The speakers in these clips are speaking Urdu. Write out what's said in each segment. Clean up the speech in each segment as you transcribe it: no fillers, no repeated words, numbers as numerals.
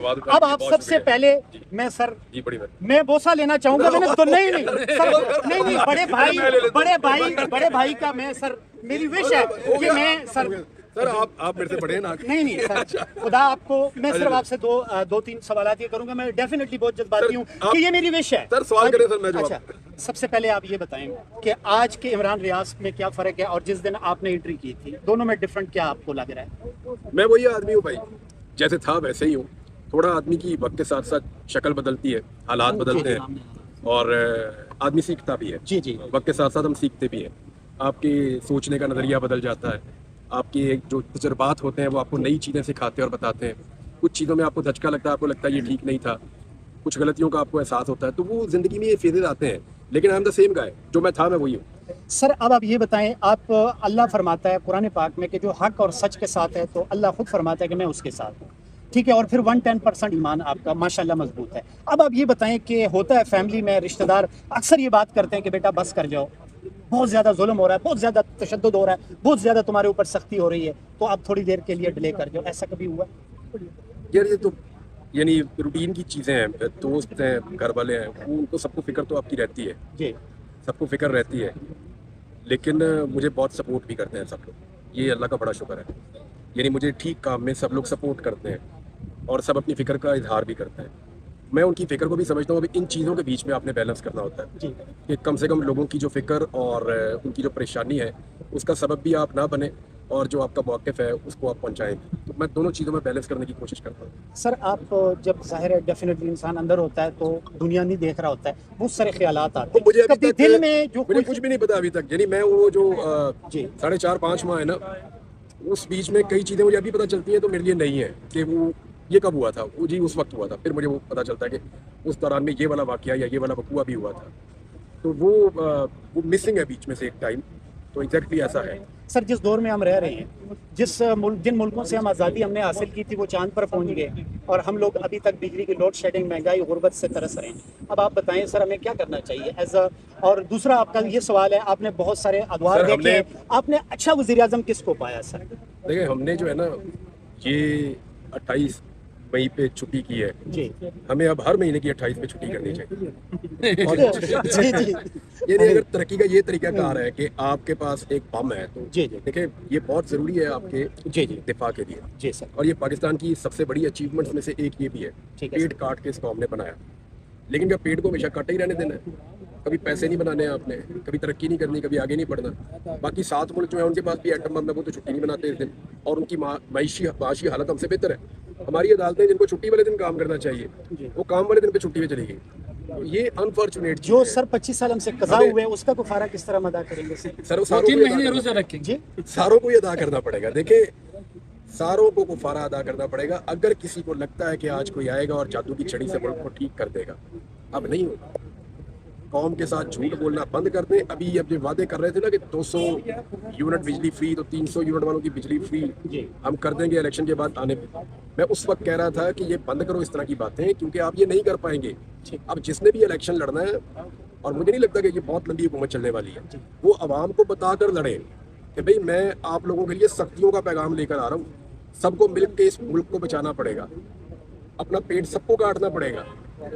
اب آپ سب سے پہلے میں سر میں بوسا لینا چاہوں گا. میں نے تو نہیں سر نہیں بڑے بھائی کا میں سر میری وش ہے کہ میں سر آپ میرے سے بڑے ہیں نا. نہیں سر خدا آپ کو میں صرف آپ سے دو تین سوالات یہ کروں گا. میں ڈیفینیٹلی بہت جذباتی ہوں کہ یہ میری وش ہے. سر سوال کریں سر میں اچھا سب سے پہلے آپ یہ بتائیں کہ آج کے عمران ریاض میں کیا فرق ہے اور جس دن آپ نے انٹری کی تھی دونوں میں ڈفرنٹ کیا آپ کو لگ رہا ہے؟ میں وہی آدمی ہوں بھائی, جیسے تھا ویسے ہی ہوں. تھوڑا آدمی کی وقت کے ساتھ ساتھ شکل بدلتی ہے, حالات بدلتے ہیں اور آدمی سیکھتا بھی ہے. جی وقت کے ساتھ ساتھ ہم سیکھتے بھی ہیں. آپ کے سوچنے کا نظریہ بدل جاتا ہے. آپ کے جو تجربات ہوتے ہیں وہ آپ کو نئی چیزیں سکھاتے ہیں اور بتاتے ہیں. کچھ چیزوں میں آپ کو دھچکا لگتا ہے, آپ کو لگتا ہے یہ ٹھیک نہیں تھا. کچھ غلطیوں کا آپ کو احساس ہوتا ہے. تو وہ زندگی میں یہ فیزز آتے ہیں, لیکن آئی ایم دا سیم گائے. جو میں تھا میں وہی ہوں. سر اب آپ یہ بتائیں, آپ اللہ فرماتا ہے قرآن پاک میں کہ جو حق اور سچ کے ساتھ ہے تو اللہ خود فرماتا ہے کہ میں اس کے ساتھ ہوں, ٹھیک ہے, اور پھر 110% ایمان آپ کا ماشاءاللہ مضبوط ہے. اب آپ یہ بتائیں کہ ہوتا ہے فیملی میں رشتہ دار اکثر یہ بات کرتے ہیں کہ بیٹا بس کر جاؤ, بہت زیادہ ظلم ہو رہا ہے, بہت زیادہ تشدد ہو رہا ہے, بہت زیادہ تمہارے اوپر سختی ہو رہی ہے, تو آپ تھوڑی دیر کے لیے ڈیلے کر جاؤ. ایسا کبھی ہوا؟ یار یہ تو یعنی روٹین کی چیزیں ہیں. دوست ہیں, گھر والے ہیں, ان کو سب کو فکر تو آپ کی رہتی ہے. جی سب کو فکر رہتی ہے, لیکن مجھے بہت سپورٹ بھی کرتے ہیں سب لوگ. یہ اللہ کا بڑا شکر ہے. یعنی مجھے ٹھیک کام میں سب لوگ سپورٹ کرتے ہیں اور سب اپنی فکر کا اظہار بھی کرتے ہیں. میں ان کی فکر کو بھی سمجھتا ہوں. ابھی ان چیزوں کے بیچ میں آپ نے بیلنس کرنا ہوتا ہے کہ کم سے کم لوگوں کی جو فکر اور ان کی جو پریشانی ہے اس کا سبب بھی آپ نہ بنے, اور جو آپ کا موقف ہے اس کو آپ پہنچائیں. تو میں دونوں چیزوں میں بیلنس کرنے کی کوشش کرتا ہوں. سر آپ جب ظاہر ہے ڈیفینیٹلی انسان اندر ہوتا ہے تو دنیا نہیں دیکھ رہا ہوتا ہے, بہت سارے خیالات آتے ہیں. مجھے کبھی دل میں جو مجھے کچھ بھی نہیں پتا ابھی تک. یعنی میں وہ جو 4.5-5 ماہ ہے نا, اس بیچ میں کئی چیزیں مجھے ابھی پتہ چلتی ہیں تو میرے لیے نہیں ہے کہ وہ یہ کب ہوا تھا. وہ جی اس وقت ہوا تھا. پھر مجھے وہ پتہ چلتا ہے کہ اس دوران میں یہ والا واقعہ یا یہ والا وقوع بھی ہوا تھا. تو وہ مسنگ ہے بیچ میں سے ایک ٹائم. تو ایگزیکٹلی ایسا ہے. سر جس دور میں ہم رہ رہے ہیں, جن ملکوں سے ہم آزادی ہم نے حاصل کی تھی وہ چاند پر پہنچ گئے, اور ہم لوگ ابھی تک بجلی کی لوڈ شیڈنگ, مہنگائی, غربت سے ترس رہے ہیں. اب آپ بتائیں سر ہمیں کیا کرنا چاہیے اور دوسرا آپ کا یہ سوال ہے, آپ نے بہت سارے ادوار دیکھے, آپ نے اچھا وزیر اعظم کس کو پایا سر؟ دیکھیں ہم نے جو ہے نا یہ 28 مئی پہ چھٹی کی ہے. ہمیں اب ہر مہینے کی 28 پہ چھٹی کرنی چاہیے. یعنی اگر ترقی کا یہ طریقہ کار ہے کہ آپ کے پاس ایک بم ہے تو دیکھیں یہ بہت ضروری ہے آپ کے دفاع کے لیے. اور یہ پاکستان کی سب سے بڑی اچیومنٹس میں سے ایک یہ بھی ہے. پیٹ کاٹ کے اس کو ہم نے بنایا, لیکن کیا پیٹ کو ہمیشہ کاٹا ہی رہنے دینا ہے؟ کبھی پیسے نہیں بنانے ہیں آپ نے, کبھی ترقی نہیں کرنی, کبھی آگے نہیں بڑھنا. باقی 7 ملک جو ہیں ان کے پاس بھی ایٹم بم ہے, وہ تو چھٹی نہیں مناتے اس دن, اور ان کی معاشی حالت ہم سے بہتر ہے. ہماری عدالتیں جن کو چھٹی والے دن کام کرنا چاہیے وہ کام والے دن پہ چھٹی پہ چلی گئی. یہ انفارچونیٹ جو سر 25 سال ہم سے قضا ہوئے اس کا کفارہ کس طرح ادا کریں گے سر؟ ساروں کو یہ ادا کرنا پڑے گا. دیکھیں ساروں کو کفارہ ادا کرنا پڑے گا. اگر کسی کو لگتا ہے کہ آج کوئی آئے گا اور جادو کی چھڑی سے ملک کو ٹھیک کر دے گا, اب نہیں ہوگا. قوم کے ساتھ جھوٹ بولنا بند کر دیں. ابھی اب جو وعدے کر رہے تھے نا کہ 200 یونٹ بجلی فری, تو 300 یونٹ والوں کی بجلی فری ہم کر دیں گے الیکشن کے بعد آنے پہ. میں اس وقت کہہ رہا تھا کہ یہ بند کرو اس طرح کی باتیں, کیونکہ آپ یہ نہیں کر پائیں گے. اب جس نے بھی الیکشن لڑنا ہے, اور مجھے نہیں لگتا کہ یہ بہت لمبی حکومت چلنے والی ہے, وہ عوام کو بتا کر لڑیں کہ بھئی میں آپ لوگوں کے لیے سختیوں کا پیغام لے کر آ رہا ہوں. سب کو مل کے اس ملک کو بچانا پڑے گا, اپنا پیٹ سب کو کاٹنا پڑے گا.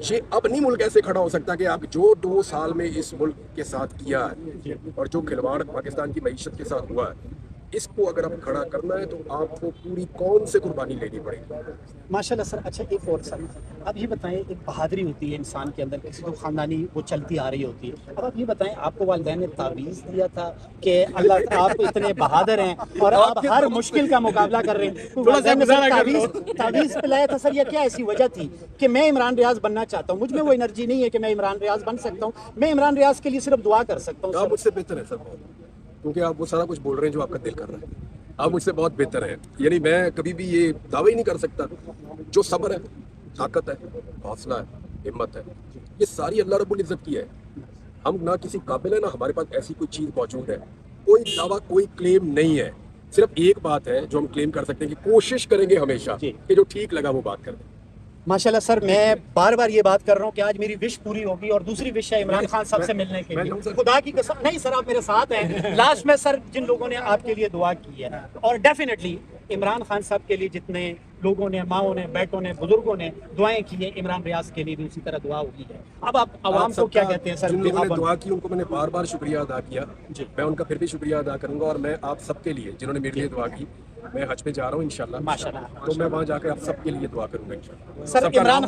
یہ اب نہیں ملک ایسے کھڑا ہو سکتا کہ آپ جو 2 سال میں اس ملک کے ساتھ کیا ہے اور جو کھلواڑ پاکستان کی معیشت کے ساتھ ہوا ہے, اس کو اگر آپ کھڑا کرنا ہے تو آپ کو پوری قوم سے قربانی لینی پڑے گی. ماشاءاللہ سر. اچھا ایک اور سر, اب یہ بتائیں ایک بہادری ہوتی ہے انسان کے اندر, کسی کو خاندانی وہ چلتی آ رہی ہوتی ہے. اب آپ یہ بتائیں آپ کو والدین نے تعویذ دیا تھا کہ اللہ آپ اتنے بہادر ہیں اور آپ ہر مشکل کا مقابلہ کر رہے ہیں, تعویذ پلایا تھا سر, یا کیا ایسی وجہ تھی کہ میں عمران ریاض بننا چاہتا ہوں, مجھ میں وہ انرجی نہیں ہے کہ میں عمران ریاض بن سکتا ہوں, میں عمران ریاض کے لیے صرف دعا کر سکتا ہوں؟ آپ مجھ سے بہتر ہے سر, کیونکہ آپ وہ سارا کچھ بول رہے ہیں جو آپ کا دل کر رہا ہے. آپ مجھ سے بہت بہتر ہیں. یعنی میں کبھی بھی یہ دعویٰ ہی نہیں کر سکتا. جو صبر ہے, طاقت ہے, حوصلہ ہے, ہمت ہے, یہ ساری اللہ رب العزت کی ہے. ہم نہ کسی قابل ہے, نہ ہمارے پاس ایسی کوئی چیز موجود ہے. کوئی دعویٰ, کوئی کلیم نہیں ہے. صرف ایک بات ہے جو ہم کلیم کر سکتے ہیں کہ کوشش کریں گے ہمیشہ کہ جو ٹھیک لگا وہ بات کر دیں. ماشاءاللہ سر, میں بار بار یہ بات کر رہا ہوں کہ آج میری وش پوری ہوگی, اور دوسری وش ہے عمران خان صاحب سے ملنے کے لیے. خدا کی قسم نہیں سر, آپ میرے ساتھ ہیں. لاسٹ میں سر جن لوگوں نے آپ کے لیے دعا کی ہے, اور ڈیفینیٹلی عمران خان صاحب کے لیے جتنے لوگوں نے، ماؤں نے، بیٹوں نے، بزرگوں نے دعائیں کی ہیں، عمران ریاض کے لیے بھی اسی طرح دعا ہوئی ہے. اب آپ عوام کو کیا کہتے ہیں سر؟ جن لوگوں نے دعا کی ان کو میں نے بار بار شکریہ ادا کیا. جی. میں ان کا پھر بھی شکریہ ادا کروں گا، اور میں آپ سب کے لیے جنہوں نے میرے لیے دعا کی، میں حج پہ جا رہا ہوں انشاءاللہ، ماشاءاللہ. تو میں وہاں جا کے آپ سب کے لیے دعا کروں گا انشاءاللہ. سر عمران خان